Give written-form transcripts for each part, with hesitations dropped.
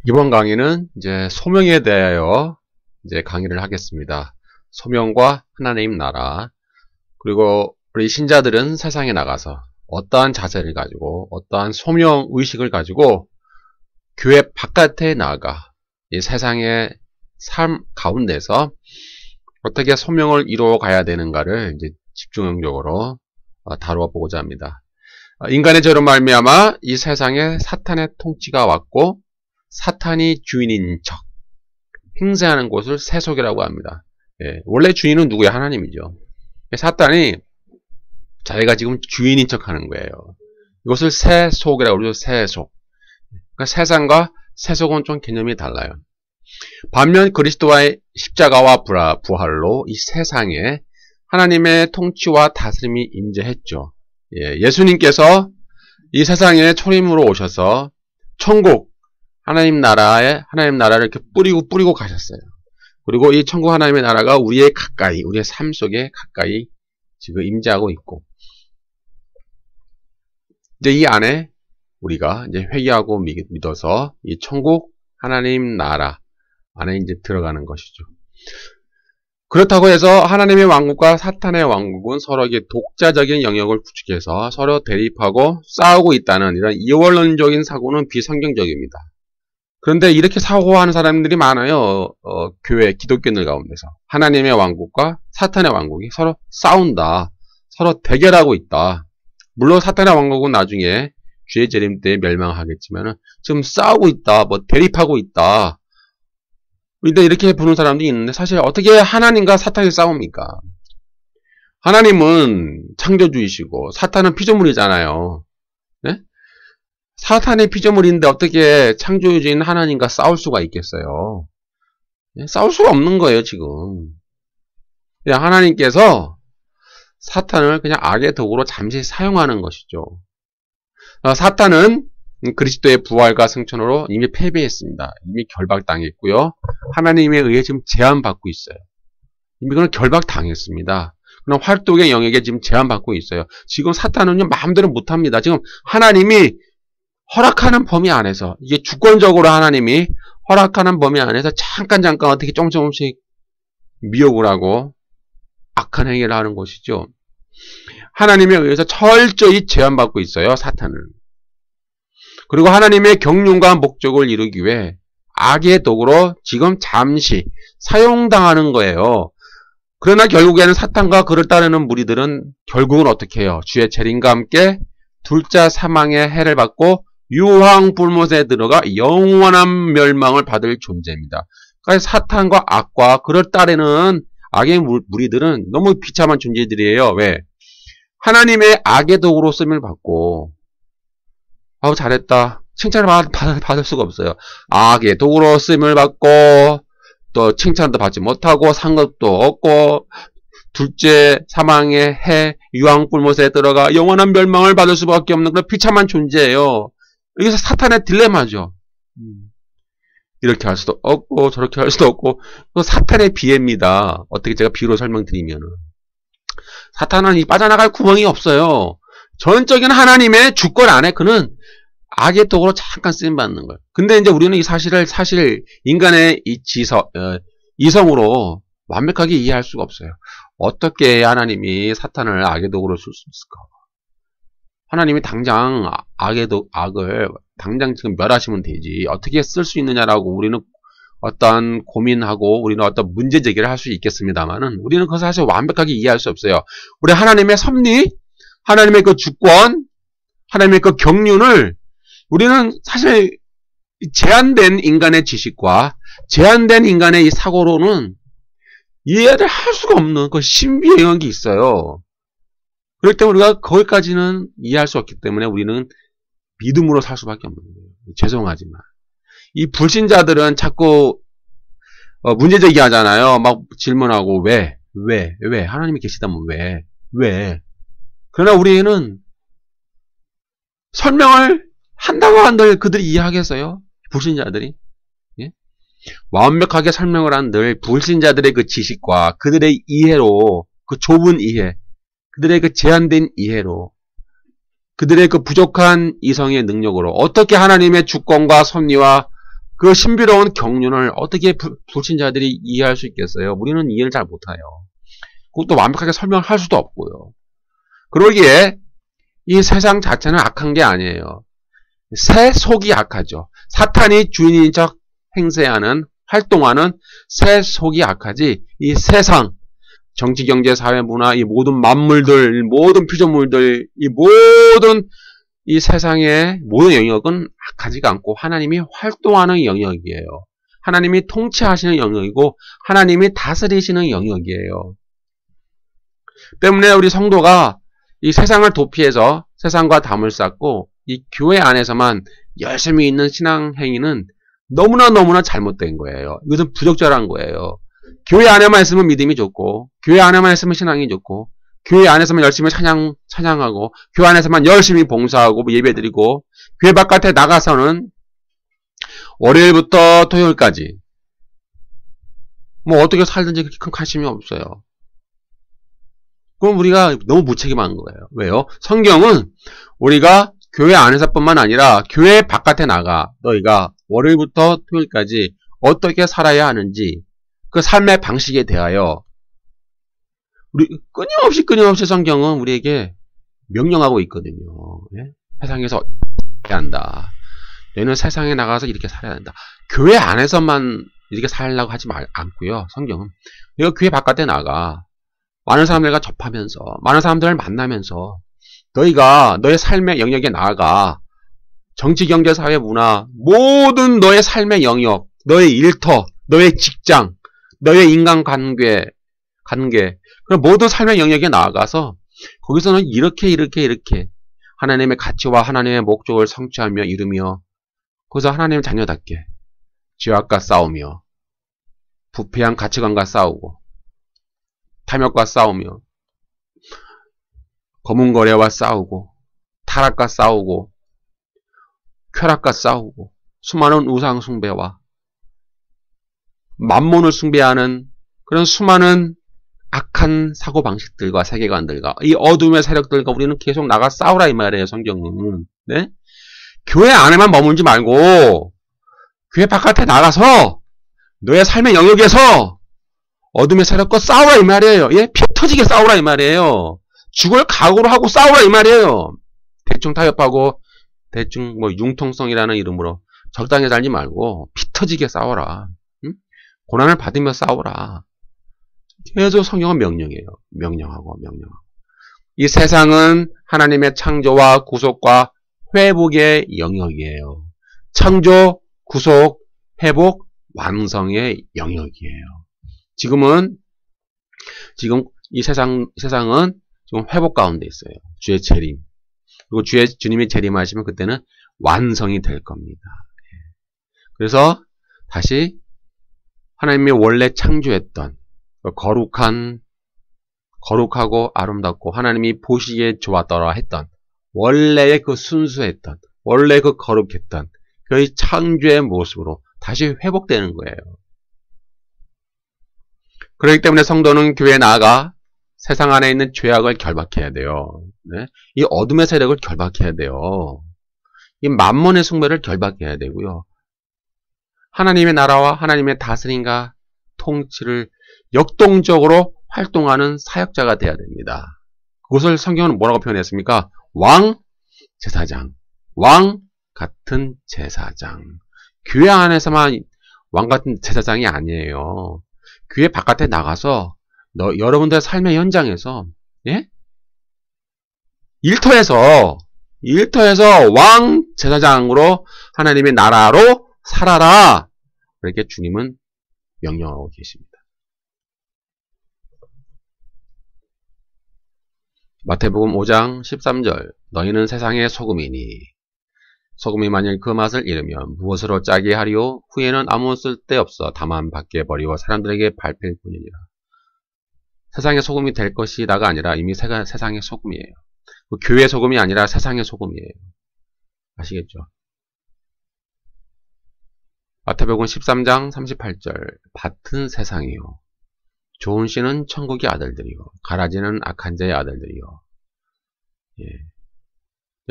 이번 강의는 이제 소명에 대하여 이제 강의를 하겠습니다. 소명과 하나님 나라, 그리고 우리 신자들은 세상에 나가서 어떠한 자세를 가지고 어떠한 소명 의식을 가지고 교회 바깥에 나아가 이 세상의 삶 가운데서 어떻게 소명을 이루어 가야 되는가를 이제 집중적으로 다루어 보고자 합니다. 인간의 죄로 말미암아 이 세상에 사탄의 통치가 왔고 사탄이 주인인 척 행세하는 곳을 세속이라고 합니다. 원래 주인은 누구야? 하나님이죠. 사탄이 자기가 지금 주인인 척 하는 거예요. 이것을 세속이라고 그러죠. 세속. 그러니까 세상과 세속은 좀 개념이 달라요. 반면 그리스도와의 십자가와 부활로 이 세상에 하나님의 통치와 다스림이 임재했죠. 예수님께서 이 세상에 초림으로 오셔서 천국 하나님 나라를 이렇게 뿌리고 가셨어요. 그리고 이 천국 하나님의 나라가 우리의 삶 속에 가까이 지금 임재하고 있고, 이제 이 안에 우리가 이제 회개하고 믿어서 이 천국 하나님 나라 안에 이제 들어가는 것이죠. 그렇다고 해서 하나님의 왕국과 사탄의 왕국은 서로에게 독자적인 영역을 구축해서 서로 대립하고 싸우고 있다는 이런 이원론적인 사고는 비성경적입니다. 그런데 이렇게 사고하는 사람들이 많아요. 교회 기독교인들 가운데서 하나님의 왕국과 사탄의 왕국이 서로 싸운다, 서로 대결하고 있다. 물론 사탄의 왕국은 나중에 주의 재림 때 멸망하겠지만 지금 싸우고 있다, 대립하고 있다. 근데 이렇게 보는 사람들이 있는데, 사실 어떻게 하나님과 사탄이 싸웁니까? 하나님은 창조주이시고 사탄은 피조물이잖아요. 네? 사탄이 피조물인데 어떻게 창조주인 하나님과 싸울 수가 있겠어요? 싸울 수가 없는 거예요, 지금. 그냥 하나님께서 사탄을 그냥 악의 도구로 잠시 사용하는 것이죠. 사탄은 그리스도의 부활과 승천으로 이미 패배했습니다. 이미 결박당했고요. 하나님에 의해 지금 제한받고 있어요. 이미 그건 결박당했습니다. 그럼 활동의 영역에 지금 제한받고 있어요. 지금 사탄은요, 마음대로 못합니다. 지금 하나님이 허락하는 범위 안에서, 이게 주권적으로 하나님이 허락하는 범위 안에서 잠깐 어떻게 조금씩 미혹을 하고 악한 행위를 하는 것이죠. 하나님에 의해서 철저히 제한받고 있어요, 사탄은. 그리고 하나님의 경륜과 목적을 이루기 위해 악의 도구로 지금 잠시 사용당하는 거예요. 그러나 결국에는 사탄과 그를 따르는 무리들은 결국은 어떻게 해요? 주의 재림과 함께 둘째 사망의 해를 받고 유황불못에 들어가 영원한 멸망을 받을 존재입니다. 그러니까 사탄과 악과 그를 따르는 악의 무리들은 너무 비참한 존재들이에요. 왜? 하나님의 악의 도구로 쓰임을 받고, 잘했다, 칭찬을 받을 수가 없어요. 악의 도구로 쓰임을 받고 또 칭찬도 받지 못하고 상급도 없고 둘째 사망의 해 유황불못에 들어가 영원한 멸망을 받을 수밖에 없는 그런 비참한 존재예요. 여기서 사탄의 딜레마죠. 이렇게 할 수도 없고 저렇게 할 수도 없고, 사탄의 비애입니다. 어떻게 제가 비로 설명드리면은, 사탄은 이 빠져나갈 구멍이 없어요. 전적인 하나님의 주권 안에 그는 악의 도구로 잠깐 쓰임받는 거예요. 근데 이제 우리는 이 사실 인간의 이 이성으로 완벽하게 이해할 수가 없어요. 어떻게 하나님이 사탄을 악의 도구로 쓸 수 있을까? 하나님이 당장 악을 당장 지금 멸하시면 되지, 어떻게 쓸 수 있느냐라고 우리는 어떤 고민하고 우리는 어떤 문제 제기를 할 수 있겠습니다만은, 우리는 그것을 사실 완벽하게 이해할 수 없어요. 우리 하나님의 섭리, 하나님의 그 주권, 하나님의 그 경륜을 우리는 사실 제한된 인간의 지식과 제한된 인간의 이 사고로는 이해를 할 수가 없는 그 신비의 영역이 있어요. 그렇기 때문에 우리가 거기까지는 이해할 수 없기 때문에 우리는 믿음으로 살 수밖에 없는 거예요. 죄송하지만 이 불신자들은 자꾸 문제 제기하잖아요. 막 질문하고 왜 하나님이 계시다면 왜 그러나 우리는 설명을 한다고 한들 그들이 이해하겠어요? 불신자들이? 완벽하게 설명을 한들 불신자들의 그 지식과 그들의 이해로, 그 좁은 이해, 그들의 그 제한된 이해로, 그들의 그 부족한 이성의 능력으로 어떻게 하나님의 주권과 섭리와 그 신비로운 경륜을 어떻게 불신자들이 이해할 수 있겠어요? 우리는 이해를 잘 못해요. 그것도 완벽하게 설명할 수도 없고요. 그러기에 이 세상 자체는 악한 게 아니에요. 새 속이 악하죠. 사탄이 주인인 척 행세하는, 활동하는 새 속이 악하지, 이 세상, 정치, 경제, 사회, 문화, 이 모든 만물들, 모든 피조물들, 이 모든 이 세상의 모든 영역은 악하지가 않고 하나님이 활동하는 영역이에요. 하나님이 통치하시는 영역이고 하나님이 다스리시는 영역이에요. 때문에 우리 성도가 이 세상을 도피해서 세상과 담을 쌓고 이 교회 안에서만 열심히 있는 신앙 행위는 너무나 잘못된 거예요. 이것은 부적절한 거예요. 교회 안에만 있으면 믿음이 좋고, 교회 안에만 있으면 신앙이 좋고, 교회 안에서만 열심히 찬양하고, 교회 안에서만 열심히 봉사하고 예배드리고, 교회 바깥에 나가서는 월요일부터 토요일까지 뭐 어떻게 살든지 그렇게 큰 관심이 없어요. 그럼 우리가 너무 무책임한 거예요. 왜요? 성경은 우리가 교회 안에서뿐만 아니라 교회 바깥에 나가 너희가 월요일부터 토요일까지 어떻게 살아야 하는지 그 삶의 방식에 대하여 우리 끊임없이 성경은 우리에게 명령하고 있거든요. 예? 세상에서 살아야 한다. 너희는 세상에 나가서 이렇게 살아야 한다. 교회 안에서만 이렇게 살려고 하지 않고요. 성경은 너희가 교회 바깥에 나가 많은 사람들과 접하면서 많은 사람들을 만나면서 너희가 너의 삶의 영역에 나아가 정치, 경제, 사회, 문화 모든 너의 삶의 영역, 너의 일터, 너의 직장, 너의 인간관계 그런 모든 삶의 영역에 나아가서 거기서는 이렇게 하나님의 가치와 하나님의 목적을 성취하며 이루며 거기서 하나님의 자녀답게 죄악과 싸우며 부패한 가치관과 싸우고 탐욕과 싸우며 거문거래와 싸우고 타락과 싸우고 쾌락과 싸우고 수많은 우상 숭배와 만몬을 숭배하는 그런 수많은 악한 사고방식들과 세계관들과 이 어둠의 세력들과 우리는 계속 나가 싸우라 이 말이에요. 성경은. 네? 교회 안에만 머물지 말고 교회 바깥에 나가서 너의 삶의 영역에서 어둠의 세력과 싸우라 이 말이에요. 예? 피 터지게 싸우라 이 말이에요. 죽을 각오로 하고 싸우라 이 말이에요. 대충 타협하고 대충 뭐 융통성이라는 이름으로 적당히 살지 말고 피 터지게 싸워라. 응? 고난을 받으며 싸우라. 계속 성경은 명령이에요. 명령하고. 이 세상은 하나님의 창조와 구속과 회복의 영역이에요. 창조, 구속, 회복, 완성의 영역이에요. 지금 이 세상은 지금 회복 가운데 있어요. 주의 재림. 그리고 주님이 재림하시면 그때는 완성이 될 겁니다. 그래서 다시 하나님이 원래 창조했던 거룩하고 아름답고 하나님이 보시기에 좋았더라 했던 원래의 그 순수했던 원래 그 거룩했던 그 창조의 모습으로 다시 회복되는 거예요. 그렇기 때문에 성도는 교회에 나아가 세상 안에 있는 죄악을 결박해야 돼요. 네? 이 어둠의 세력을 결박해야 돼요. 이 만몬의 숭배를 결박해야 되고요. 하나님의 나라와 하나님의 다스림과 통치를 역동적으로 활동하는 사역자가 돼야 됩니다. 그것을 성경은 뭐라고 표현했습니까? 왕, 제사장. 왕 같은 제사장. 교회 안에서만 왕 같은 제사장이 아니에요. 교회 바깥에 나가서 여러분들의 삶의 현장에서 예? 일터에서 왕 제사장으로 하나님의 나라로 살아라. 그렇게 주님은 명령하고 계십니다. 마태복음 5장 13절 너희는 세상의 소금이니 소금이 만일 그 맛을 잃으면 무엇으로 짜게 하리요? 후에는 아무 쓸데없어 다만 밖에 버리고 사람들에게 밟힐 뿐이니라. 세상의 소금이 될 것이다가 아니라 이미 세상의 소금이에요. 교회의 소금이 아니라 세상의 소금이에요. 아시겠죠? 마태복음 13장 38절 밭은 세상이요 좋은 씨는 천국의 아들들이요 가라지는 악한 자의 아들들이요. 예.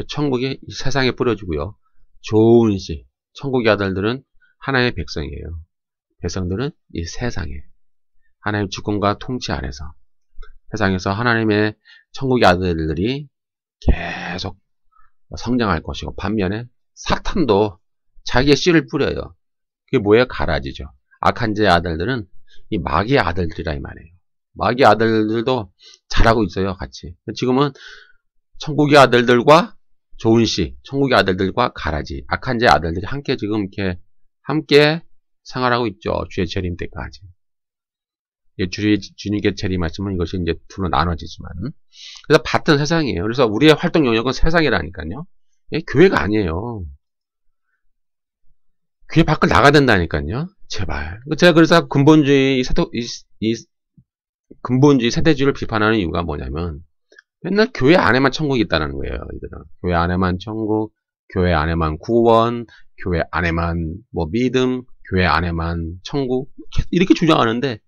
천국이 세상에 뿌려주고요. 좋은 씨, 천국의 아들들은 하나님의 백성이에요. 백성들은 이 세상에 하나님의 주권과 통치 아래서 세상에서 하나님의 천국의 아들들이 계속 성장할 것이고, 반면에 사탄도 자기의 씨를 뿌려요. 그게 뭐예요? 가라지죠. 악한 자의 아들들은 이 마귀의 아들들이라 이 말이에요. 마귀의 아들들도 잘하고 있어요, 같이. 지금은 천국의 아들들과 좋은 씨, 천국의 아들들과 가라지, 악한 자의 아들들이 함께 지금 이렇게 함께 생활하고 있죠. 주의 재림 때까지. 주님께 재림하시면 이것이 이제 둘로 나눠지지만. 그래서 같은 세상이에요. 그래서 우리의 활동 영역은 세상이라니까요. 교회가 아니에요. 교회 밖을 나가야 된다니까요. 제발. 제가 그래서 근본주의 세대주의를 비판하는 이유가 뭐냐면, 맨날 교회 안에만 천국이 있다는 거예요. 이들은. 교회 안에만 천국, 교회 안에만 구원, 교회 안에만 뭐 믿음, 교회 안에만 천국, 이렇게 주장하는데,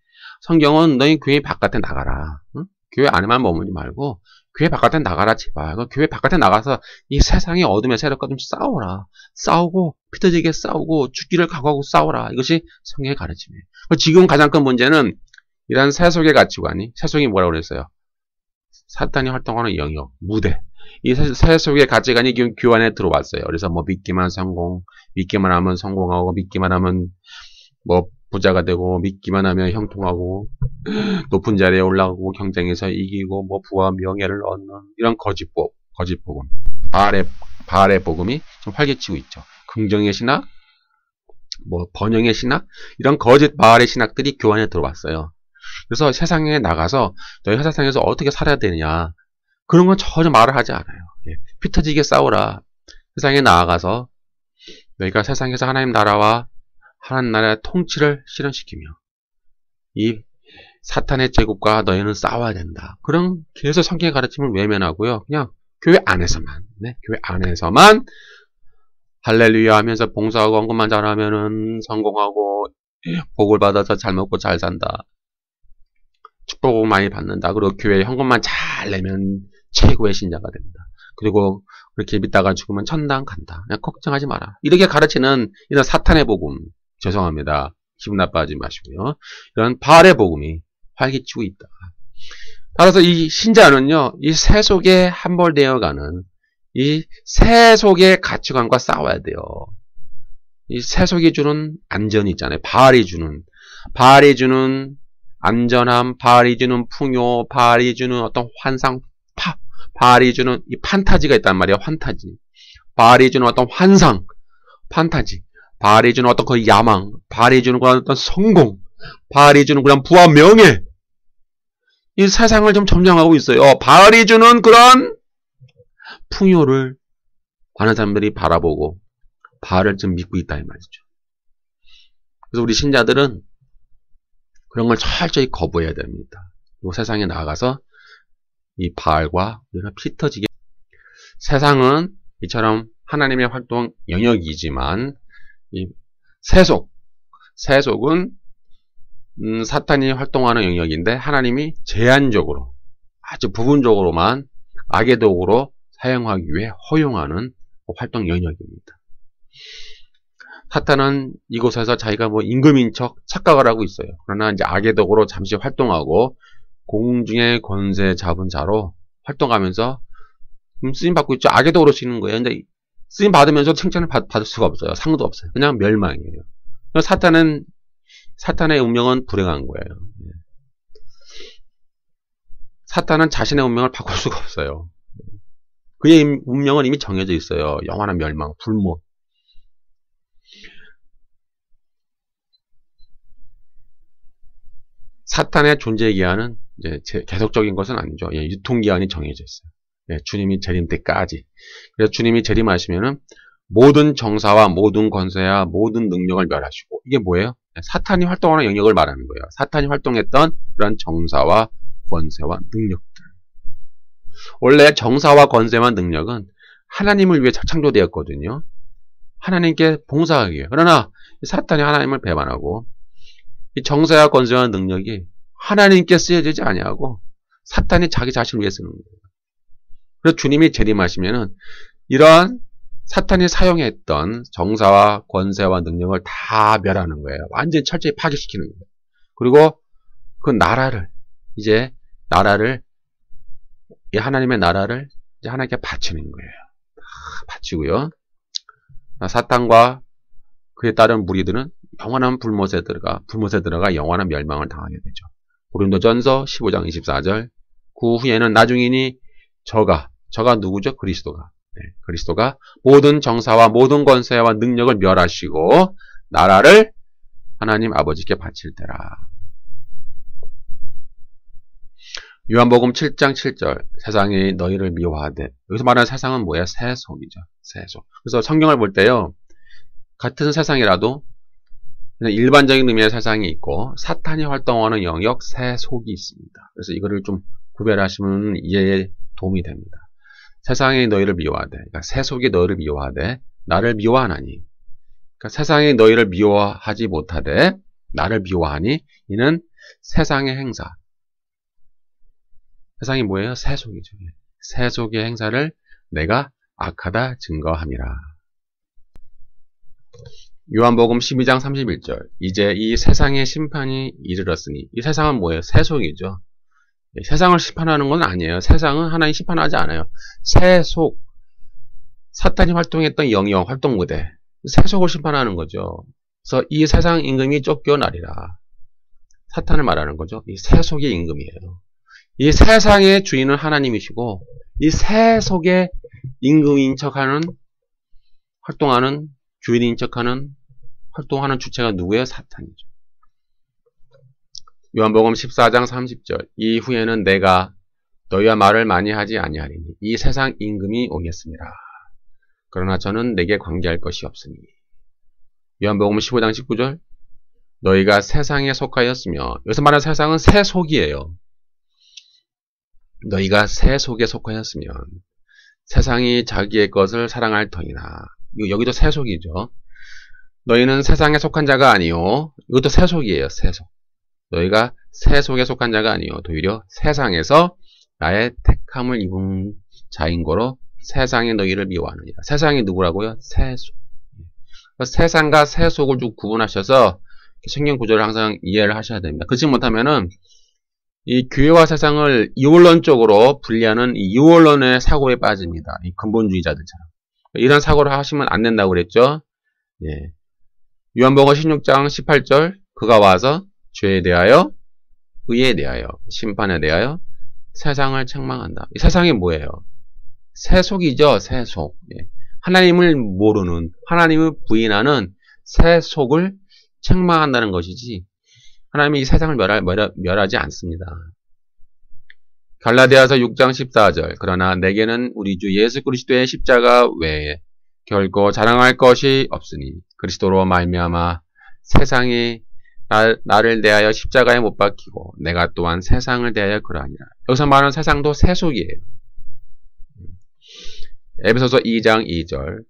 성경은 너희 교회 바깥에 나가라. 응? 교회 안에만 머물지 말고 교회 바깥에 나가라 제발. 교회 바깥에 나가서 이 세상의 어둠의 세력과 좀 싸워라. 싸우고 피터지게 싸우고 죽기를 각오하고 싸워라. 이것이 성경의 가르침이에요. 지금 가장 큰 문제는 이런 세속의 가치관이, 세속이 뭐라고 그랬어요? 사탄이 활동하는 영역, 무대. 이 세속의 가치관이 교회 안에 들어왔어요. 그래서 뭐 믿기만 하면 성공하고, 믿기만 하면 뭐 부자가 되고, 믿기만 하면 형통하고, 높은 자리에 올라가고, 경쟁에서 이기고, 뭐 부와 명예를 얻는 이런 거짓복음, 바알의 복음이 좀 활개치고 있죠. 긍정의 신학, 뭐 번영의 신학, 이런 거짓 바알의 신학들이 교회 안에 들어왔어요. 그래서 세상에 나가서 너희 세상에서 어떻게 살아야 되느냐, 그런 건 전혀 말을 하지 않아요. 피 터지게 싸우라. 세상에 나아가서 너희가 세상에서 하나님 나라와 하나님 나라의 통치를 실현시키며 이 사탄의 제국과 너희는 싸워야 된다. 그런 계속 성경의 가르침을 외면하고요. 그냥 교회 안에서만, 교회 안에서만 할렐루야 하면서 봉사하고 헌금만 잘하면은 성공하고, 복을 받아서 잘 먹고 잘 산다. 축복을 많이 받는다. 그리고 교회에 헌금만 잘 내면 최고의 신자가 된다. 그리고 그렇게 믿다가 죽으면 천당 간다. 그냥 걱정하지 마라. 이렇게 가르치는 이런 사탄의 복음, 죄송합니다. 기분 나빠하지 마시고요. 이런 바알의 복음이 활기치고 있다. 따라서 이 신자는요, 이 세속에 함몰되어가는 이 세속의 가치관과 싸워야 돼요. 이 세속이 주는 안전이 있잖아요. 바알이 주는 안전함, 바알이 주는 풍요, 바알이 주는 어떤 환상, 바알이 주는 이 판타지가 있단 말이에요. 환타지. 바알이 주는 어떤 환상, 판타지. 바알이 주는 어떤 그 야망, 바알이 주는 그런 어떤 성공, 바알이 주는 그런 부와 명예. 이 세상을 좀 점령하고 있어요. 바알이 주는 그런 풍요를 많은 사람들이 바라보고 바알을 좀 믿고 있다 이 말이죠. 그래서 우리 신자들은 그런 걸 철저히 거부해야 됩니다. 그리고 세상에 나가서 이 바알과 우리가 피 터지게, 세상은 이처럼 하나님의 활동 영역이지만 이 세속은 사탄이 활동하는 영역인데 하나님이 제한적으로, 아주 부분적으로만 악의 도구로 사용하기 위해 허용하는 활동 영역입니다. 사탄은 이곳에서 자기가 뭐 임금인 척 착각을 하고 있어요. 그러나 이제 악의 도구로 잠시 활동하고 공중의 권세 잡은 자로 활동하면서 쓰임 받고 있죠. 악의 도구로 쓰이는 거예요. 근데 쓰임 받으면서 칭찬을 받을 수가 없어요. 상도 없어요. 그냥 멸망이에요. 사탄의 운명은 불행한 거예요. 사탄은 자신의 운명을 바꿀 수가 없어요. 그의 운명은 이미 정해져 있어요. 영원한 멸망, 불못. 사탄의 존재 기한은 이제 계속적인 것은 아니죠. 유통 기한이 정해져 있어요. 주님이 재림 때까지. 그래서 주님이 재림하시면은 모든 정사와 모든 권세와 모든 능력을 멸하시고, 이게 뭐예요? 사탄이 활동하는 영역을 말하는 거예요. 사탄이 활동했던 그런 정사와 권세와 능력들. 원래 정사와 권세와 능력은 하나님을 위해 창조되었거든요. 하나님께 봉사하기 위해. 그러나 사탄이 하나님을 배반하고 이 정사와 권세와 능력이 하나님께 쓰여지지 아니하고 사탄이 자기 자신을 위해 쓰는 거예요. 그래서 주님이 재림하시면은 이러한 사탄이 사용했던 정사와 권세와 능력을 다 멸하는 거예요. 완전히 철저히 파괴시키는 거예요. 그리고 그 나라를, 이 하나님의 나라를 이제 하나님께 바치는 거예요. 바치고요. 사탄과 그에 따른 무리들은 영원한 불못에 들어가 영원한 멸망을 당하게 되죠. 고린도전서 15장 24절. 그 후에는 나중이니 저가 누구죠? 그리스도가. 네, 그리스도가 모든 정사와 모든 권세와 능력을 멸하시고 나라를 하나님 아버지께 바칠 때라. 요한복음 7장 7절. 세상이 너희를 미워하되. 여기서 말하는 세상은 뭐예요? 세속이죠. 세속. 그래서 성경을 볼 때요. 같은 세상이라도 그냥 일반적인 의미의 세상이 있고 사탄이 활동하는 영역 세속이 있습니다. 그래서 이거를 좀 구별하시면 이해에 도움이 됩니다. 세상이 너희를 미워하되, 그러니까 세속이 너희를 미워하되 나를 미워하나니, 그러니까 세상이 너희를 미워하지 못하되 나를 미워하니 이는 세상의 행사. 세상이 뭐예요? 세속이죠. 세속의 행사를 내가 악하다 증거함이라. 요한복음 12장 31절. 이제 이 세상의 심판이 이르렀으니. 이 세상은 뭐예요? 세속이죠. 세상을 심판하는 건 아니에요. 세상은 하나님 심판하지 않아요. 세속, 사탄이 활동했던 영역, 활동무대, 세속을 심판하는 거죠. 그래서 이 세상 임금이 쫓겨나리라. 사탄을 말하는 거죠. 이 세속의 임금이에요. 이 세상의 주인은 하나님이시고 이 세속의 임금인 척하는, 활동하는, 주인인 척하는, 활동하는 주체가 누구예요? 사탄이죠. 요한복음 14장 30절. 이후에는 내가 너희와 말을 많이 하지 아니하리니 이 세상 임금이 오겠습니다. 그러나 저는 내게 관계할 것이 없으니. 요한복음 15장 19절. 너희가 세상에 속하였으며, 여기서 말하는 세상은 세속이에요. 너희가 세속에 속하였으면 세상이 자기의 것을 사랑할 터이나. 여기도 세속이죠. 너희는 세상에 속한 자가 아니요. 이것도 세속이에요. 세속. 너희가 세속에 속한 자가 아니요. 도리어 세상에서 나의 택함을 입은 자인 거로 세상이 너희를 미워하느니라. 세상이 누구라고요? 세속. 세상과 세속을 좀 구분하셔서 성경 구조를 항상 이해를 하셔야 됩니다. 그렇지 못하면은 이 교회와 세상을 이원론적으로 분리하는 이 이원론의 사고에 빠집니다. 이 근본주의자들처럼. 이런 사고를 하시면 안 된다고 그랬죠. 예. 요한복음 16장 18절. 그가 와서 죄에 대하여, 의에 대하여, 심판에 대하여 세상을 책망한다. 이 세상이 뭐예요? 세속이죠. 세속. 예. 하나님을 모르는, 하나님을 부인하는 세속을 책망한다는 것이지 하나님이 이 세상을 멸하지 않습니다. 갈라디아서 6장 14절. 그러나 내게는 우리 주 예수 그리스도의 십자가 외에 결코 자랑할 것이 없으니 그리스도로 말미암아 세상이 나를 대하여 십자가에 못 박히고 내가 또한 세상을 대하여 그러하니라. 여기서 말하는 세상도 세속이에요. 에베소서 2장 2절.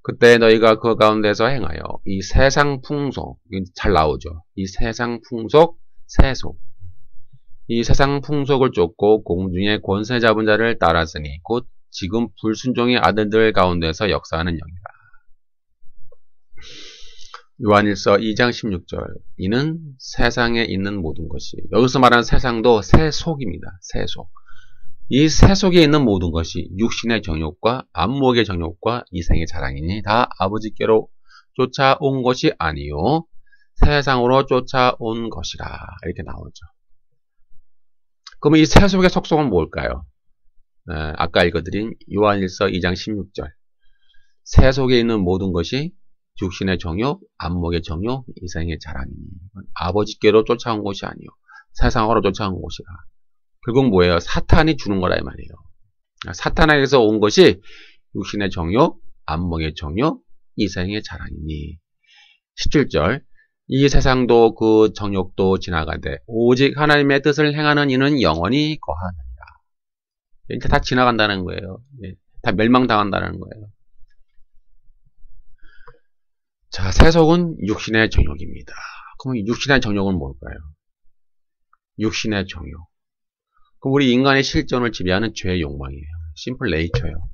그때 너희가 그 가운데서 행하여 이 세상 풍속, 잘 나오죠. 이 세상 풍속, 세속. 이 세상 풍속을 쫓고 공중의 권세 잡은 자를 따랐으니 곧 지금 불순종의 아들들 가운데서 역사하는 영이라. 요한일서 2장 16절. 이는 세상에 있는 모든 것이, 여기서 말하는 세상도 세속입니다. 세속. 이 세속에 있는 모든 것이 육신의 정욕과 안목의 정욕과 이생의 자랑이니 다 아버지께로 쫓아온 것이 아니요 세상으로 쫓아온 것이라. 이렇게 나오죠. 그러면 이 세속의 속성은 뭘까요? 아까 읽어드린 요한일서 2장 16절. 세속에 있는 모든 것이 육신의 정욕, 안목의 정욕, 이생의 자랑이니 아버지께로 쫓아온 것이 아니요 세상으로 쫓아온 것이라. 결국 뭐예요? 사탄이 주는 거라 이 말이에요. 사탄에게서 온 것이 육신의 정욕, 안목의 정욕, 이생의 자랑이니. 17절. 이 세상도 그 정욕도 지나가되 오직 하나님의 뜻을 행하는 이는 영원히 거하느니라. 이렇게 다 지나간다는 거예요. 다 멸망당한다는 거예요. 자, 세속은 육신의 정욕입니다. 그럼 육신의 정욕은 뭘까요? 육신의 정욕. 그럼 우리 인간의 실존을 지배하는 죄의 욕망이에요. 심플 네이처예요.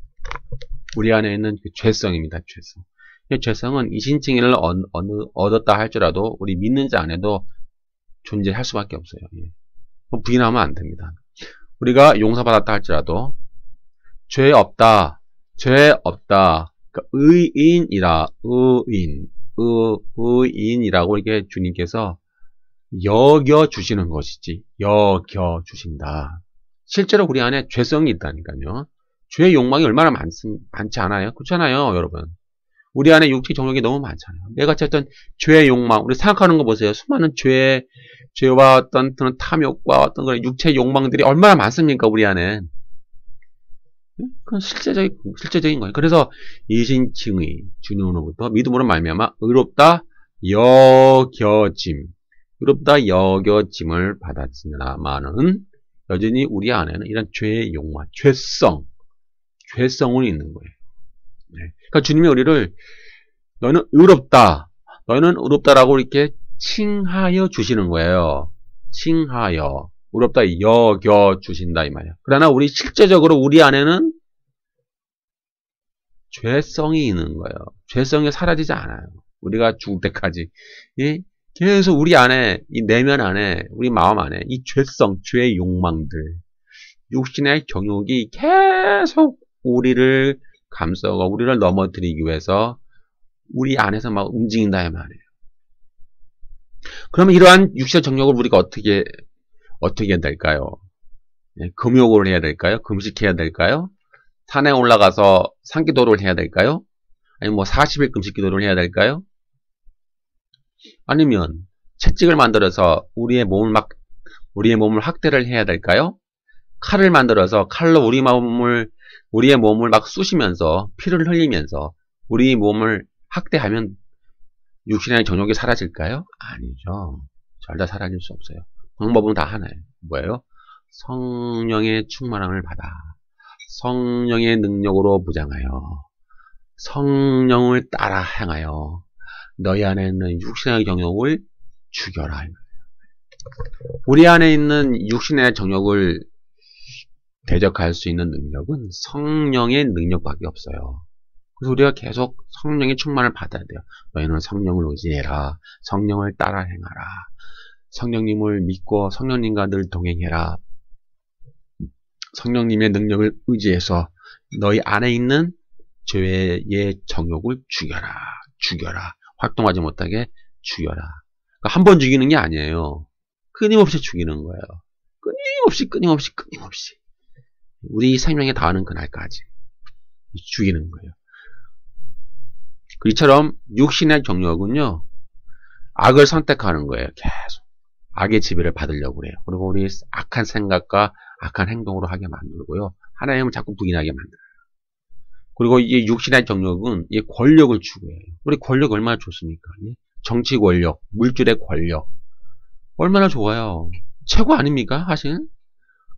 우리 안에 있는 그 죄성입니다. 죄성. 이 죄성은 이신칭의를 얻었다 할지라도 우리 믿는 자 안에도 존재할 수밖에 없어요. 예. 부인하면 안 됩니다. 우리가 용서받았다 할지라도 죄 없다. 죄 없다. 그러니까 의인이라고 이렇게 주님께서 여겨주시는 것이지. 여겨주신다. 실제로 우리 안에 죄성이 있다니까요. 죄의 욕망이 얼마나 많지 않아요? 그렇잖아요, 여러분. 우리 안에 육체 정욕이 너무 많잖아요. 내가 어쨌든 죄의 욕망, 우리 생각하는 거 보세요. 수많은 죄와 어떤 탐욕과 어떤 그런 육체의 욕망들이 얼마나 많습니까, 우리 안에. 그건 실제적인 거예요. 그래서 이신칭의, 주님으로부터 믿음으로 말미암아 의롭다 여겨짐을 받았으나마는 여전히 우리 안에는 이런 죄의 욕망, 죄성은 있는 거예요. 네. 그러니까 주님이 우리를 너는 의롭다라고 이렇게 칭하여 주시는 거예요. 칭하여. 의롭다 여겨 주신다 이 말이야. 그러나 우리 실제적으로 우리 안에는 죄성이 있는 거예요. 죄성이 사라지지 않아요. 우리가 죽을 때까지. 계속 우리 안에, 이 내면 안에, 우리 마음 안에 이 죄의 욕망들, 육신의 정욕이 계속 우리를 감싸고 우리를 넘어뜨리기 위해서 우리 안에서 막 움직인다 이 말이에요. 그러면 이러한 육신의 정욕을 우리가 어떻게 해야 될까요? 금욕을 해야 될까요? 금식해야 될까요? 산에 올라가서 산기도를 해야 될까요? 아니면 뭐 40일 금식기도를 해야 될까요? 아니면 채찍을 만들어서 우리의 몸을 학대를 해야 될까요? 칼을 만들어서 칼로 우리의 몸을 막 쑤시면서 피를 흘리면서 우리 몸을 학대하면 육신의 정욕이 사라질까요? 아니죠. 절대 사라질 수 없어요. 방법은 다 하나예요. 뭐예요? 성령의 충만함을 받아 성령의 능력으로 무장하여 성령을 따라 행하여 너희 안에 있는 육신의 정욕을 죽여라. 우리 안에 있는 육신의 정욕을 대적할 수 있는 능력은 성령의 능력밖에 없어요. 그래서 우리가 계속 성령의 충만을 받아야 돼요. 너희는 성령을 의지해라. 성령을 따라 행하라. 성령님을 믿고 성령님과 늘 동행해라. 성령님의 능력을 의지해서 너희 안에 있는 죄의 정욕을 죽여라. 활동하지 못하게 죽여라. 그러니까 한 번 죽이는 게 아니에요. 끊임없이 죽이는 거예요. 끊임없이. 우리 생명에 닿는 그날까지 죽이는 거예요. 이처럼 육신의 정욕은요, 악을 선택하는 거예요. 계속. 악의 지배를 받으려고 그래요. 그리고 우리 악한 생각과 악한 행동으로 하게 만들고요. 하나님을 자꾸 부인하게 만들어요. 그리고 이 육신의 정욕은 이 권력을 추구해요. 우리 권력 얼마나 좋습니까? 정치 권력, 물질의 권력. 얼마나 좋아요. 최고 아닙니까? 사실?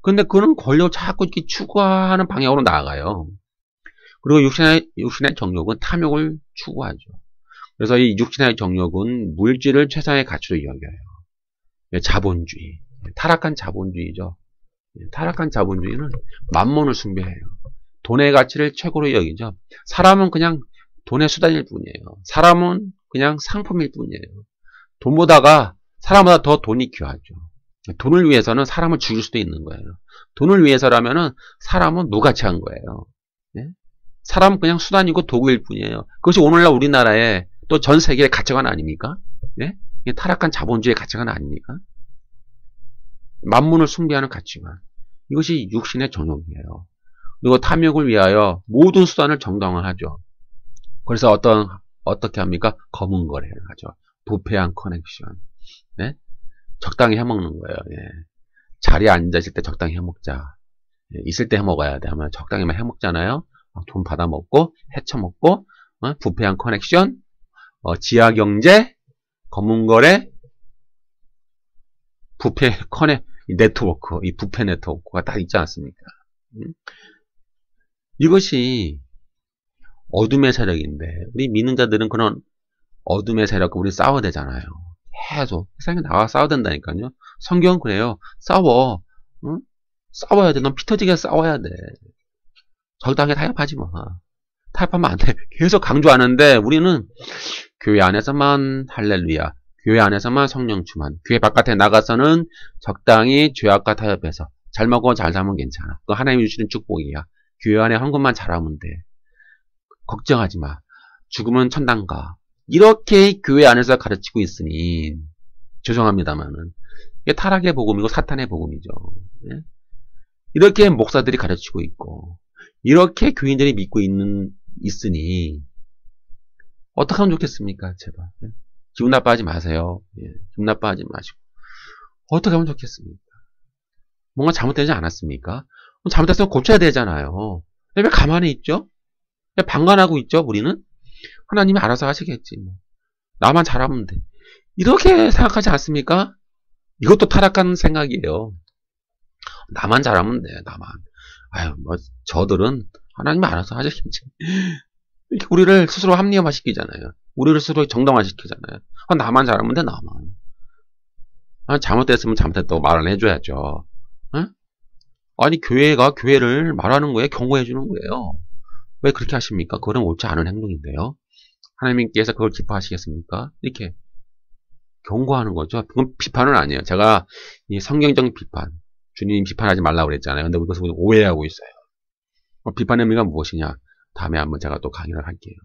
근데 그런 권력을 자꾸 이렇게 추구하는 방향으로 나아가요. 그리고 육신의 정욕은 탐욕을 추구하죠. 그래서 이 육신의 정욕은 물질을 최상의 가치로 여겨요. 자본주의. 타락한 자본주의죠. 타락한 자본주의는 만몬을 숭배해요. 돈의 가치를 최고로 여기죠. 사람은 그냥 돈의 수단일 뿐이에요. 사람은 그냥 상품일 뿐이에요. 사람보다 더 돈이 귀하죠. 돈을 위해서는 사람을 죽일 수도 있는 거예요. 돈을 위해서라면은 사람은 무가치한 거예요. 사람은 그냥 수단이고 도구일 뿐이에요. 그것이 오늘날 우리나라의 또 전 세계의 가치관 아닙니까? 타락한 자본주의의 가치관 아닙니까? 만문을 숭배하는 가치관. 이것이 육신의 정욕이에요. 그리고 탐욕을 위하여 모든 수단을 정당화하죠. 그래서 어떻게 합니까? 검은 거래를 하죠. 부패한 커넥션. 적당히 해먹는 거예요. 자리에 앉아있을 때 적당히 해먹자. 있을 때 해먹어야 돼. 하면 적당히만 해먹잖아요. 돈 받아먹고, 해쳐먹고, 부패한 커넥션, 지하경제, 검은거래, 부패 네트워크, 이 부패 네트워크가 딱 있지 않습니까? 이것이 어둠의 세력인데, 우리 믿는 자들은 그런 어둠의 세력과 우리 싸워야 되잖아요. 계속 세상에 나와 싸워야 된다니까요. 성경은 그래요. 싸워. 싸워야 돼. 넌 피 터지게 싸워야 돼. 적당히 타협하지 마. 타협하면 안 돼. 계속 강조하는데 우리는 교회 안에서만 할렐루야, 교회 안에서만 성령 충만, 교회 바깥에 나가서는 적당히 죄악과 타협해서 잘 먹고 잘 살면 괜찮아. 그거 하나님이 주시는 축복이야. 교회 안에 한 것만 잘하면 돼. 걱정하지 마. 죽으면 천당 가. 이렇게 교회 안에서 가르치고 있으니 죄송합니다만은 이게 타락의 복음이고 사탄의 복음이죠. 예? 이렇게 목사들이 가르치고 있고 이렇게 교인들이 믿고 있으니 어떻게 하면 좋겠습니까? 제발. 예? 기분 나빠하지 마세요. 예? 기분 나빠하지 마시고 어떻게 하면 좋겠습니까? 뭔가 잘못되지 않았습니까? 잘못됐으면 고쳐야 되잖아요. 왜 가만히 있죠? 왜 방관하고 있죠? 우리는? 하나님이 알아서 하시겠지. 뭐. 나만 잘하면 돼. 이렇게 생각하지 않습니까? 이것도 타락한 생각이에요. 나만 잘하면 돼. 나만. 아유, 뭐 저들은 하나님이 알아서 하시겠지. 이렇게 우리를 스스로 합리화시키잖아요. 우리를 스스로 정당화시키잖아요. 나만 잘하면 돼. 나만. 잘못됐으면 잘못했다고 말을 해줘야죠. 응? 아니 교회가 교회를 말하는 거에 경고해 주는 거예요. 왜 그렇게 하십니까? 그건 옳지 않은 행동인데요. 하나님께서 그걸 기뻐하시겠습니까? 이렇게 경고하는 거죠. 그건 비판은 아니에요. 제가 이 성경적 비판, 주님 비판하지 말라고 그랬잖아요. 근데 그것을 오해하고 있어요. 비판의 의미가 무엇이냐? 다음에 한번 제가 또 강의를 할게요.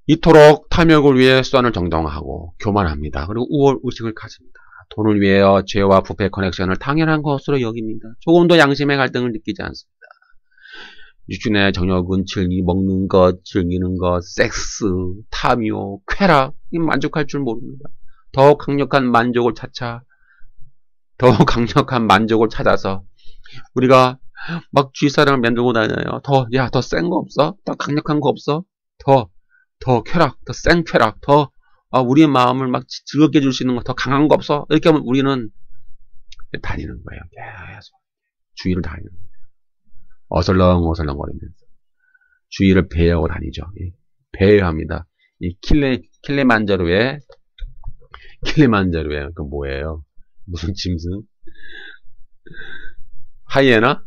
이토록 탐욕을 위해 수단을 정당화하고 교만합니다. 그리고 우월의식을 가집니다. 돈을 위하여 죄와 부패 커넥션을 당연한 것으로 여깁니다. 조금도 양심의 갈등을 느끼지 않습니다. 육신의 정욕은 먹는 것, 즐기는 것, 섹스, 탐욕, 쾌락, 만족할 줄 모릅니다. 더 강력한 만족을 찾아서 우리가 막 주위 사람을 만들고 다녀요. 더 센 거 없어? 더 강력한 거 없어? 더 쾌락, 더 센 쾌락, 우리의 마음을 막 즐겁게 해줄 수 있는 거 더 강한 거 없어? 이렇게 하면 우리는 다니는 거예요. 계속 주위를 다니는 거예요. 어슬렁어슬렁거리면서 주위를 배회하고 다니죠. 배회합니다. 이 킬리만자로의 그 뭐예요? 무슨 짐승? 하이에나?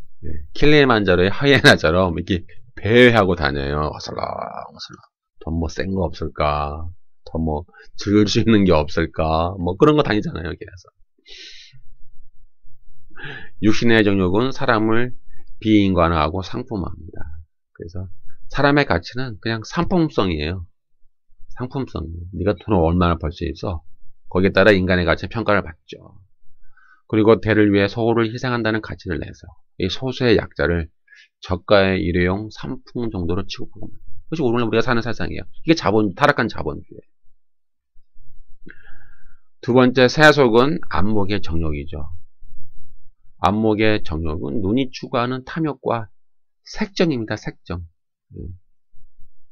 킬리만자로의 하이에나처럼 이렇게 배회하고 다녀요. 어슬렁어슬렁. 더 뭐 센 거 없을까? 더 뭐 즐길 수 있는 게 없을까? 뭐 그런 거 다니잖아요. 계속. 육신의 정욕은 사람을 비인간화하고 상품화합니다. 그래서 사람의 가치는 그냥 상품성이에요. 상품성이에요. 네가 돈을 얼마나 벌 수 있어? 거기에 따라 인간의 가치는 평가를 받죠. 그리고 대를 위해 소를 희생한다는 가치를 내서 이 소수의 약자를 저가의 일회용 상품 정도로 취급하고 있습니다. 그것이 오늘 우리가 사는 세상이에요. 이게 타락한 자본주의예요. 두 번째, 세속은 안목의 정욕이죠. 안목의 정욕은 눈이 추구하는 탐욕과 색정입니다. 색정.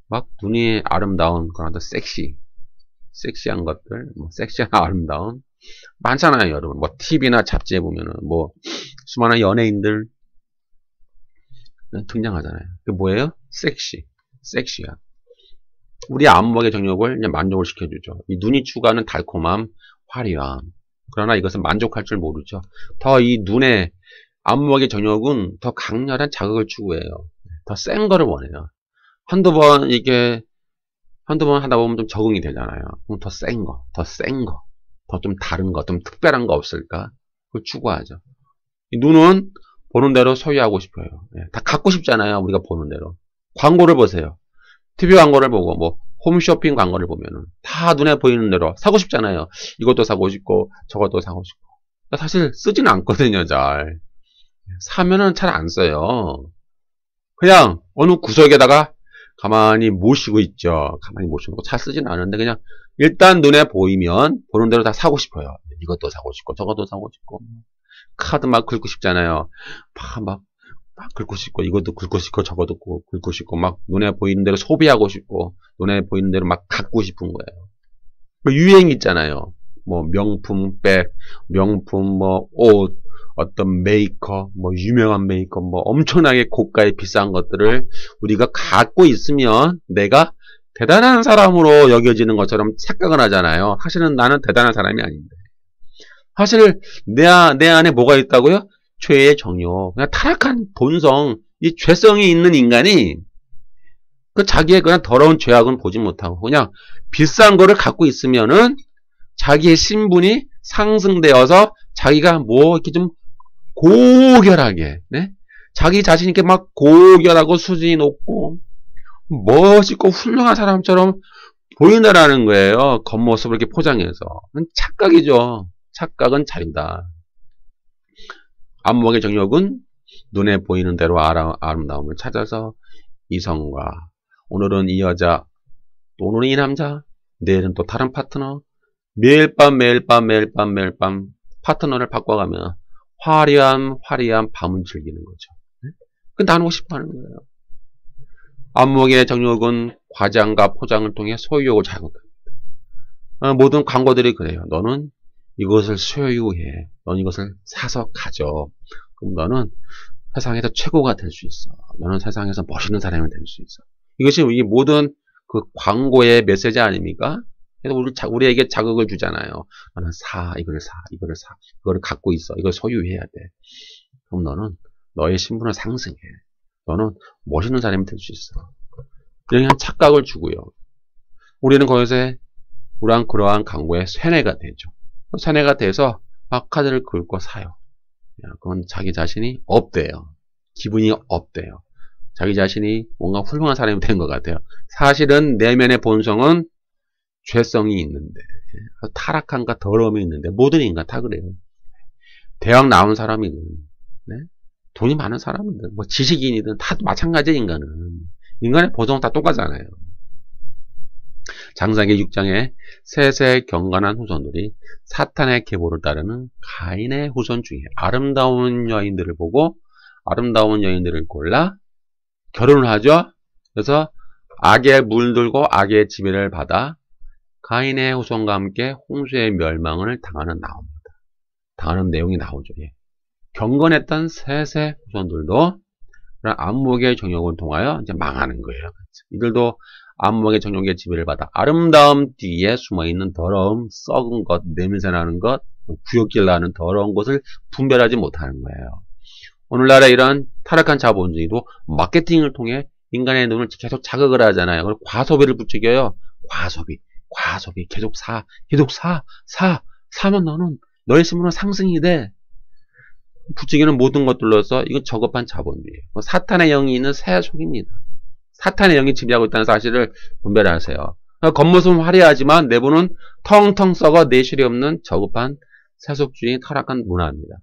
막 눈이 아름다운 그런 섹시한 것들, 섹시한 아름다운 많잖아요, 여러분. 뭐 TV나 잡지에 보면은 뭐 수많은 연예인들 등장하잖아요. 그게 뭐예요? 섹시야. 우리 안목의 정욕을 그냥 만족을 시켜주죠. 이 눈이 추구하는 달콤함, 화려함. 그러나 이것은 만족할 줄 모르죠. 더 이 눈의 안목의 정욕은 더 강렬한 자극을 추구해요. 더 센 거를 원해요. 한두 번 하다 보면 좀 적응이 되잖아요. 그럼 더 센 거, 더 좀 다른 거, 좀 특별한 거 없을까? 그걸 추구하죠. 이 눈은 보는 대로 소유하고 싶어요. 다 갖고 싶잖아요. 우리가 보는 대로. 광고를 보세요. TV 광고를 보고 뭐 홈쇼핑 광고를 보면은 다 눈에 보이는 대로 사고 싶잖아요. 이것도 사고 싶고 저것도 사고 싶고. 사실 쓰지는 않거든요. 잘 사면은 잘 안 써요. 그냥 어느 구석에다가 가만히 모시고 있죠. 가만히 모시고 잘 쓰지는 않은데 그냥 일단 눈에 보이면 보는 대로 다 사고 싶어요. 이것도 사고 싶고 저것도 사고 싶고 카드 막 긁고 싶잖아요. 막 긁고 싶고 이것도 긁고 싶고 저것도 긁고 싶고 막 눈에 보이는 대로 소비하고 싶고 눈에 보이는 대로 막 갖고 싶은 거예요. 유행 있잖아요. 뭐 명품 백, 명품 뭐 옷, 어떤 메이커, 뭐 유명한 메이커, 뭐 엄청나게 고가의 비싼 것들을 우리가 갖고 있으면 내가 대단한 사람으로 여겨지는 것처럼 착각을 하잖아요. 사실은 나는 대단한 사람이 아닌데. 사실 내 안에 뭐가 있다고요? 죄의 정욕, 그냥 타락한 본성, 이 죄성이 있는 인간이 그 자기의 그냥 더러운 죄악은 보지 못하고 그냥 비싼 거를 갖고 있으면은 자기의 신분이 상승되어서 자기가 뭐 이렇게 좀 고결하게, 네? 자기 자신이 이렇게 막 고결하고 수준이 높고 멋있고 훌륭한 사람처럼 보인다라는 거예요. 겉모습을 이렇게 포장해서. 착각이죠. 착각은 자유다. 안목의 정욕은 눈에 보이는 대로 아름다움을 찾아서 이성과 오늘은 이 여자, 오늘은 이 남자, 내일은 또 다른 파트너, 매일 밤 파트너를 바꿔가며 화려한 밤을 즐기는 거죠. 그 나누고 싶어 하는 거예요. 안목의 정욕은 과장과 포장을 통해 소유욕을 자극합니다. 모든 광고들이 그래요. 너는 이것을 소유해. 너는 이것을 사서 가져. 그럼 너는 세상에서 최고가 될 수 있어. 너는 세상에서 멋있는 사람이 될 수 있어. 이것이 이 모든 그 광고의 메시지 아닙니까? 그래서 우리에게 자극을 주잖아요. 너는 이거를 갖고 있어. 이걸 소유해야 돼. 그럼 너는 너의 신분을 상승해. 너는 멋있는 사람이 될 수 있어. 이런 착각을 주고요. 우리는 거기서 그러한 광고에 세뇌가 되죠. 세뇌가 돼서 막 카드를 긁고 사요. 그건 자기 자신이 업돼요. 기분이 업돼요. 자기 자신이 뭔가 훌륭한 사람이 된 것 같아요. 사실은 내면의 본성은 죄성이 있는데, 타락함과 더러움이 있는데, 모든 인간 다 그래요. 대학 나온 사람이든, 네? 돈이 많은 사람이든, 뭐 지식인이든 다 마찬가지예요, 인간은. 인간의 본성은 다 똑같잖아요. 장세기 6장에 셋의 경건한 후손들이 사탄의 계보를 따르는 가인의 후손 중에 아름다운 여인들을 보고 아름다운 여인들을 골라 결혼을 하죠. 그래서 악에 물들고 악의 지배를 받아 가인의 후손과 함께 홍수의 멸망을 당하는 내용이 나오죠. 예. 경건했던 셋의 후손들도 안목의 정욕을 통하여 이제 망하는 거예요. 이들도 안목의 정욕의 지배를 받아 아름다움 뒤에 숨어있는 더러움, 썩은 것, 냄새나는 것, 구역질 나는 더러운 것을 분별하지 못하는 거예요. 오늘날의 이런 타락한 자본주의도 마케팅을 통해 인간의 눈을 계속 자극을 하잖아요. 그걸 과소비를 부추겨요. 과소비, 계속 사면 너는 너의 신분은 상승이 돼. 부추기는 모든 것들로서 이건 저급한 자본주의예요. 사탄의 영이 있는 새 속입니다. 사탄의 영이 지배하고 있다는 사실을 분별하세요. 겉모습은 화려하지만 내부는 텅텅 썩어 내실이 없는 저급한 세속주의 타락한 문화입니다.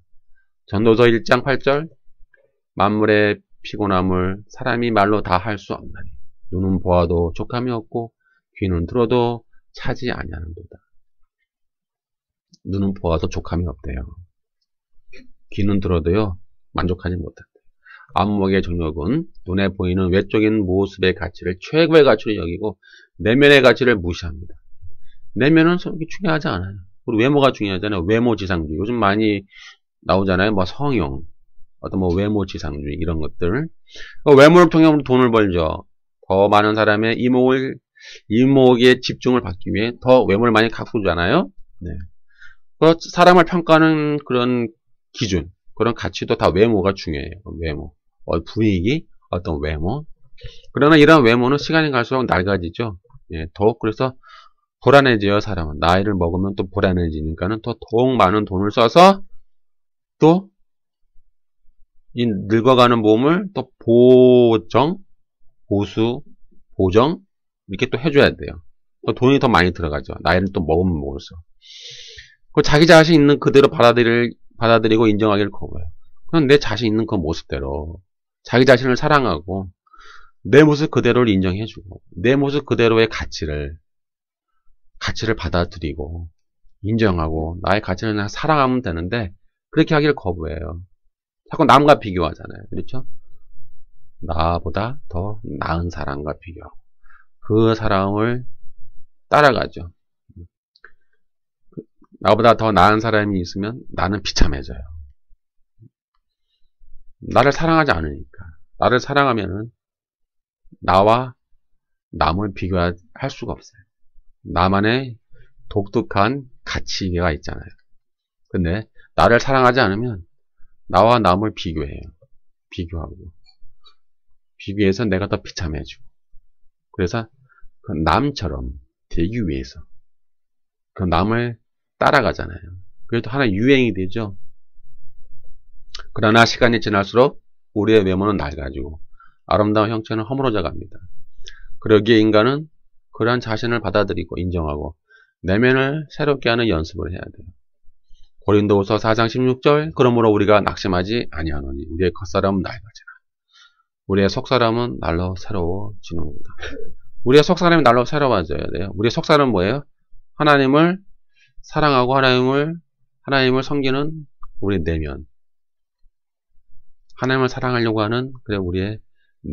전도서 1장 8절 만물의 피곤함을 사람이 말로 다 할 수 없나니 눈은 보아도 족함이 없고 귀는 들어도 차지 아니하는도다. 눈은 보아도 족함이 없대요. 귀는 들어도요 만족하지 못한다. 안목의 정욕은 눈에 보이는 외적인 모습의 가치를 최고의 가치로 여기고 내면의 가치를 무시합니다. 내면은 그렇게 중요하지 않아요. 우리 외모가 중요하잖아요. 외모지상주의. 요즘 많이 나오잖아요. 뭐 성형, 어떤 뭐 외모지상주의 이런 것들. 외모를 통해 돈을 벌죠. 더 많은 사람의 이목에 집중을 받기 위해 더 외모를 많이 가꾸잖아요. 네. 사람을 평가하는 그런 기준, 그런 가치도 다 외모가 중요해요. 외모. 분위기, 어떤 외모. 그러나 이런 외모는 시간이 갈수록 낡아지죠. 예, 더욱 그래서 불안해져요, 사람은. 나이를 먹으면 또 불안해지니까는 또 더욱 많은 돈을 써서 또 이 늙어가는 몸을 또 보정, 이렇게 또 해줘야 돼요. 또 돈이 더 많이 들어가죠. 나이를 또 먹으면 먹을수록. 자기 자신 있는 그대로 받아들이고 인정하기를 거부해요. 그냥 내 자신 있는 그 모습대로 자기 자신을 사랑하고 내 모습 그대로를 인정해주고 내 모습 그대로의 가치를 받아들이고 인정하고 나의 가치를 그냥 사랑하면 되는데 그렇게 하기를 거부해요. 자꾸 남과 비교하잖아요. 그렇죠? 나보다 더 나은 사람과 비교하고 그 사람을 따라가죠. 나보다 더 나은 사람이 있으면 나는 비참해져요. 나를 사랑하지 않으니까. 나를 사랑하면은 나와 남을 비교할 수가 없어요. 나만의 독특한 가치가 있잖아요. 근데 나를 사랑하지 않으면 나와 남을 비교해요. 비교하고. 비교해서 내가 더 비참해지고. 그래서 그 남처럼 되기 위해서 그 남을 따라가잖아요. 그래도 하나의 유행이 되죠. 그러나 시간이 지날수록 우리의 외모는 낡아지고 아름다운 형체는 허물어져 갑니다. 그러기에 인간은 그러한 자신을 받아들이고 인정하고 내면을 새롭게 하는 연습을 해야 돼요. 고린도후서 4장 16절 그러므로 우리가 낙심하지 아니하노니 우리의 겉사람은 낡아지나 우리의 속사람은 날로 새로워지는구나. 우리의 속사람이 날로 새로워져야 돼요. 우리의 속사람은 뭐예요? 하나님을 사랑하고 하나님을 섬기는 우리 내면. 하나님을 사랑하려고 하는 그래 우리의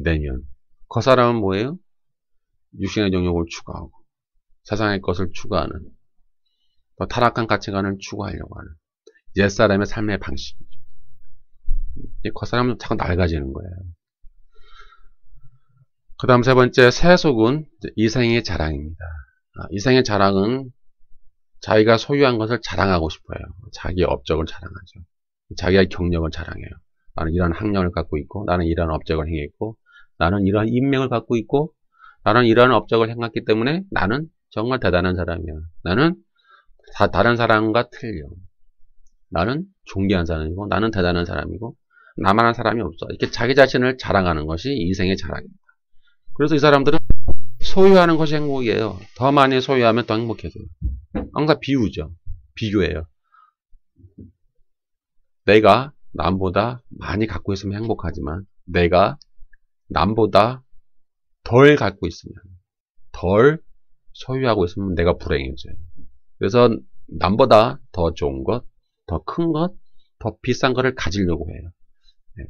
내면. 겉사람은 뭐예요? 육신의 정욕을 추구하고 세상의 것을 추구하는 더 타락한 가치관을 추구하려고 하는 옛사람의 삶의 방식이죠. 이 겉사람은 자꾸 낡아지는 거예요. 그 다음 세 번째, 세속은 이생의 자랑입니다. 이생의 자랑은 자기가 소유한 것을 자랑하고 싶어요. 자기의 업적을 자랑하죠. 자기의 경력을 자랑해요. 나는 이런 학력을 갖고 있고, 나는 이런 업적을 행했고, 나는 이런 인맥을 갖고 있고, 나는 이런 업적을 행했기 때문에 나는 정말 대단한 사람이야. 나는 다른 사람과 틀려. 나는 존귀한 사람이고, 나는 대단한 사람이고, 나만한 사람이 없어. 이렇게 자기 자신을 자랑하는 것이 이생의 자랑입니다. 그래서 이 사람들은 소유하는 것이 행복이에요. 더 많이 소유하면 더 행복해져요. 항상 비유죠. 비교해요. 내가 남보다 많이 갖고 있으면 행복하지만 내가 남보다 덜 갖고 있으면 덜 소유하고 있으면 내가 불행해져요. 그래서 남보다 더 좋은 것, 더 큰 것, 더 비싼 것을 가지려고 해요.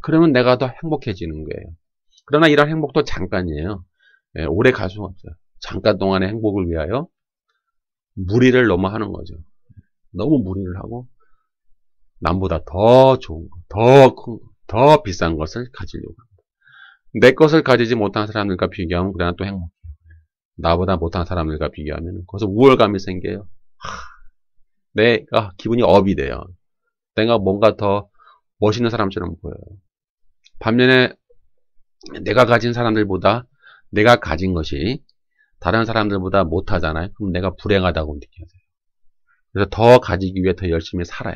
그러면 내가 더 행복해지는 거예요. 그러나 이런 행복도 잠깐이에요. 오래 갈 수가 없어요. 잠깐 동안의 행복을 위하여 무리를 너무 하는 거죠. 너무 무리를 하고 남보다 더 좋은 것, 더 큰 것, 더 비싼 것을 가지려고 합니다. 내 것을 가지지 못한 사람들과 비교하면 그러나 또 행복해요. 나보다 못한 사람들과 비교하면 거기서 우월감이 생겨요. 내가 기분이 업이 돼요. 내가 뭔가 더 멋있는 사람처럼 보여요. 반면에 내가 가진 사람들보다 내가 가진 것이 다른 사람들보다 못하잖아요. 그럼 내가 불행하다고 느껴져요. 그래서 더 가지기 위해 더 열심히 살아요.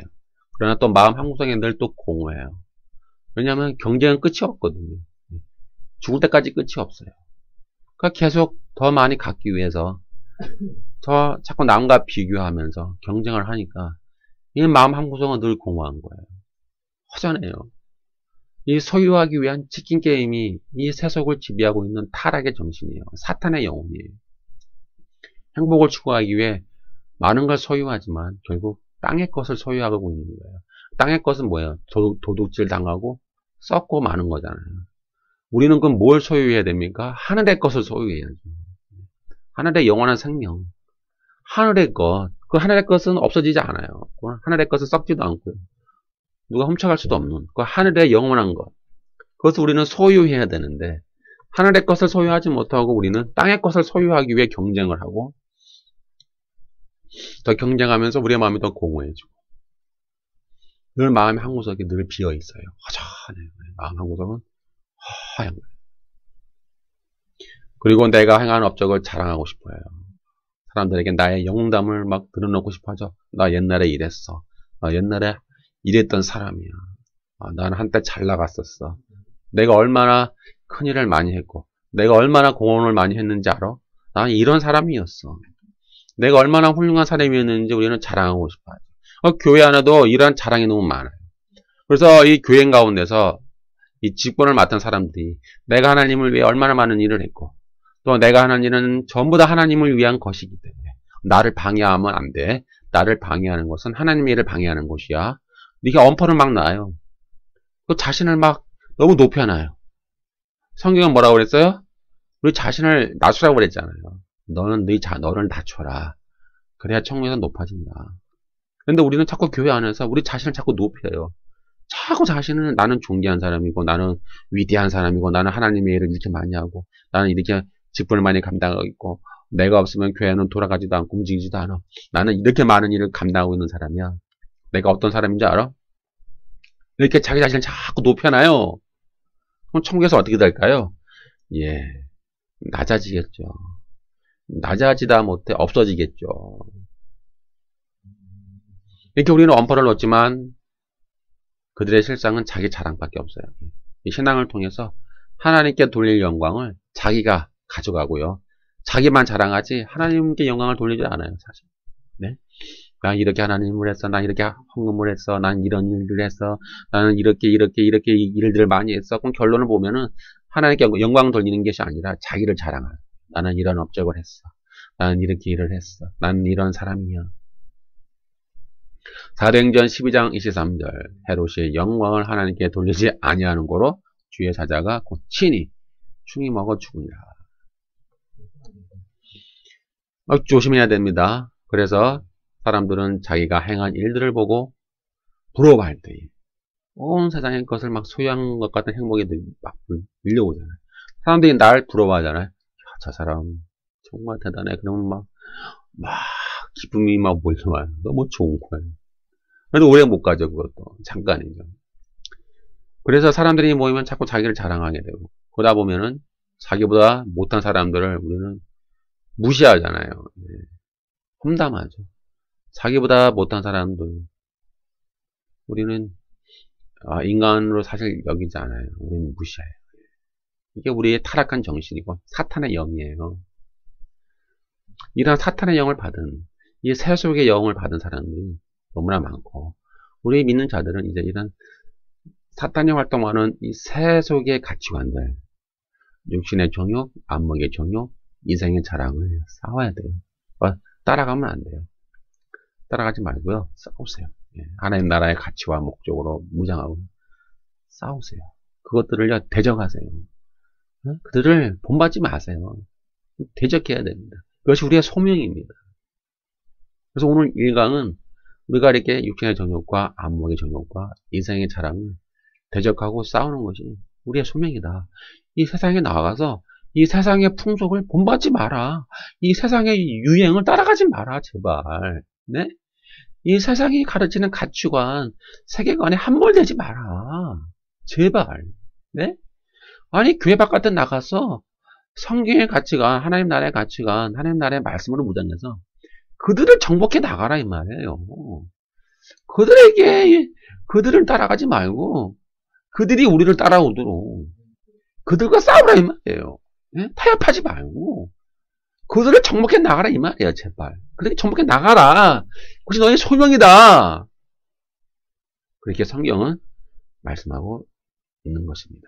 그러나 또 마음 한구석에 늘 또 공허해요. 왜냐하면 경쟁은 끝이 없거든요. 죽을 때까지 끝이 없어요. 그러니까 계속 더 많이 갖기 위해서 더 자꾸 남과 비교하면서 경쟁을 하니까 이 마음 한구석은 늘 공허한 거예요. 허전해요. 이 소유하기 위한 치킨 게임이 이 세속을 지배하고 있는 타락의 정신이에요. 사탄의 영혼이에요. 행복을 추구하기 위해 많은 걸 소유하지만 결국 땅의 것을 소유하고 있는 거예요. 땅의 것은 뭐예요? 도둑질 당하고 썩고 마는 거잖아요. 우리는 그럼 뭘 소유해야 됩니까? 하늘의 것을 소유해야죠. 하늘의 영원한 생명. 하늘의 것. 그 하늘의 것은 없어지지 않아요. 하늘의 것은 썩지도 않고요. 누가 훔쳐갈 수도 없는 그 하늘의 영원한 것. 그것을 우리는 소유해야 되는데 하늘의 것을 소유하지 못하고 우리는 땅의 것을 소유하기 위해 경쟁을 하고 더 경쟁하면서 우리의 마음이 더 공허해지고 늘 마음의 한구석이 늘 비어있어요. 허전해요. 마음 한구석은 허연 거예요. 그리고 내가 행한 업적을 자랑하고 싶어요. 사람들에게 나의 영담을 막 드러놓고 싶어하죠. 나 옛날에 이랬어. 나 옛날에 이랬던 사람이야. 나는 한때 잘 나갔었어. 내가 얼마나 큰일을 많이 했고 내가 얼마나 공헌을 많이 했는지 알아? 나는 이런 사람이었어. 내가 얼마나 훌륭한 사람이었는지 우리는 자랑하고 싶어요. 교회 안에도 이러한 자랑이 너무 많아요. 그래서 이 교회 가운데서 이 직분을 맡은 사람들이 내가 하나님을 위해 얼마나 많은 일을 했고 또 내가 하는 일은 전부 다 하나님을 위한 것이기 때문에 나를 방해하면 안 돼. 나를 방해하는 것은 하나님의 일을 방해하는 것이야. 네가 엄포를 막 놔요. 그 자신을 막 너무 높여놔요. 성경은 뭐라고 그랬어요? 우리 자신을 낮추라고 그랬잖아요. 너는 너를 낮춰라. 그래야 천국에서 높아진다. 그런데 우리는 자꾸 교회 안에서 우리 자신을 자꾸 높여요. 자꾸 자신은 나는 존귀한 사람이고 나는 위대한 사람이고 나는 하나님의 일을 이렇게 많이 하고 나는 이렇게 직분을 많이 감당하고 있고 내가 없으면 교회는 돌아가지도 않고 움직이지도 않아. 나는 이렇게 많은 일을 감당하고 있는 사람이야. 내가 어떤 사람인지 알아? 이렇게 자기 자신을 자꾸 높여놔요. 그럼 천국에서 어떻게 될까요? 예, 낮아지겠죠. 낮아지다 못해 없어지겠죠. 이렇게 우리는 엄포를 놓지만 그들의 실상은 자기 자랑밖에 없어요. 이 신앙을 통해서 하나님께 돌릴 영광을 자기가 가져가고요. 자기만 자랑하지 하나님께 영광을 돌리지 않아요, 사실. 네? 난 이렇게 하나님을 했어. 난 이렇게 헌금을 했어. 난 이런 일들을 했어. 나는 이렇게 일들을 많이 했어. 그럼 결론을 보면은 하나님께 영광 돌리는 것이 아니라 자기를 자랑하는. 나는 이런 업적을 했어. 나는 이렇게 일을 했어. 나는 이런 사람이야. 사도행전 12장 23절 헤롯이 영광을 하나님께 돌리지 아니하는 고로 주의 사자가 곧 친히 충이 먹어 죽으니라. 조심해야 됩니다. 그래서 사람들은 자기가 행한 일들을 보고 부러워할 때에 온 세상의 것을 막 소유한 것 같은 행복이 막 밀려오잖아요. 사람들이 날 부러워하잖아요. 야, 저 사람 정말 대단해. 그러면 막 기쁨이 막 몰려와요. 너무 좋은 거예요. 그래도 오래 못 가죠. 그것도 잠깐이죠. 그래서 사람들이 모이면 자꾸 자기를 자랑하게 되고 그러다 보면은 자기보다 못한 사람들을 우리는 무시하잖아요. 험담하죠. 자기보다 못한 사람들 우리는 인간으로 사실 여기지 않아요. 우리는 무시해요. 이게 우리의 타락한 정신이고 사탄의 영이에요. 이런 사탄의 영을 받은 이 세속의 영을 받은 사람들이 너무나 많고 우리 믿는 자들은 이제 이런 사탄이 활동하는 이 세속의 가치관들 육신의 정욕, 안목의 정욕, 인생의 자랑을 싸워야 돼요. 따라가면 안 돼요. 따라가지 말고요. 싸우세요. 하나님 나라의 가치와 목적으로 무장하고 싸우세요. 그것들을 대적하세요. 그들을 본받지 마세요. 대적해야 됩니다. 그것이 우리의 소명입니다. 그래서 오늘 1강은 우리가 이렇게 육신의 정욕과 안목의 정욕과 인생의 자랑을 대적하고 싸우는 것이 우리의 소명이다. 이 세상에 나가서 이 세상의 풍속을 본받지 마라. 이 세상의 유행을 따라가지 마라. 제발. 네? 이 세상이 가르치는 가치관, 세계관에 함몰되지 마라. 제발. 네? 아니 교회 바깥에 나가서 성경의 가치관, 하나님 나라의 가치관, 하나님 나라의 말씀으로 무장해서 그들을 정복해 나가라 이 말이에요. 그들을 따라가지 말고 그들이 우리를 따라오도록 그들과 싸우라 이 말이에요. 네? 타협하지 말고 그들을 정복해 나가라 이 말이에요. 제발. 그들이 정복해 나가라. 그것이 너의 소명이다. 그렇게 성경은 말씀하고 있는 것입니다.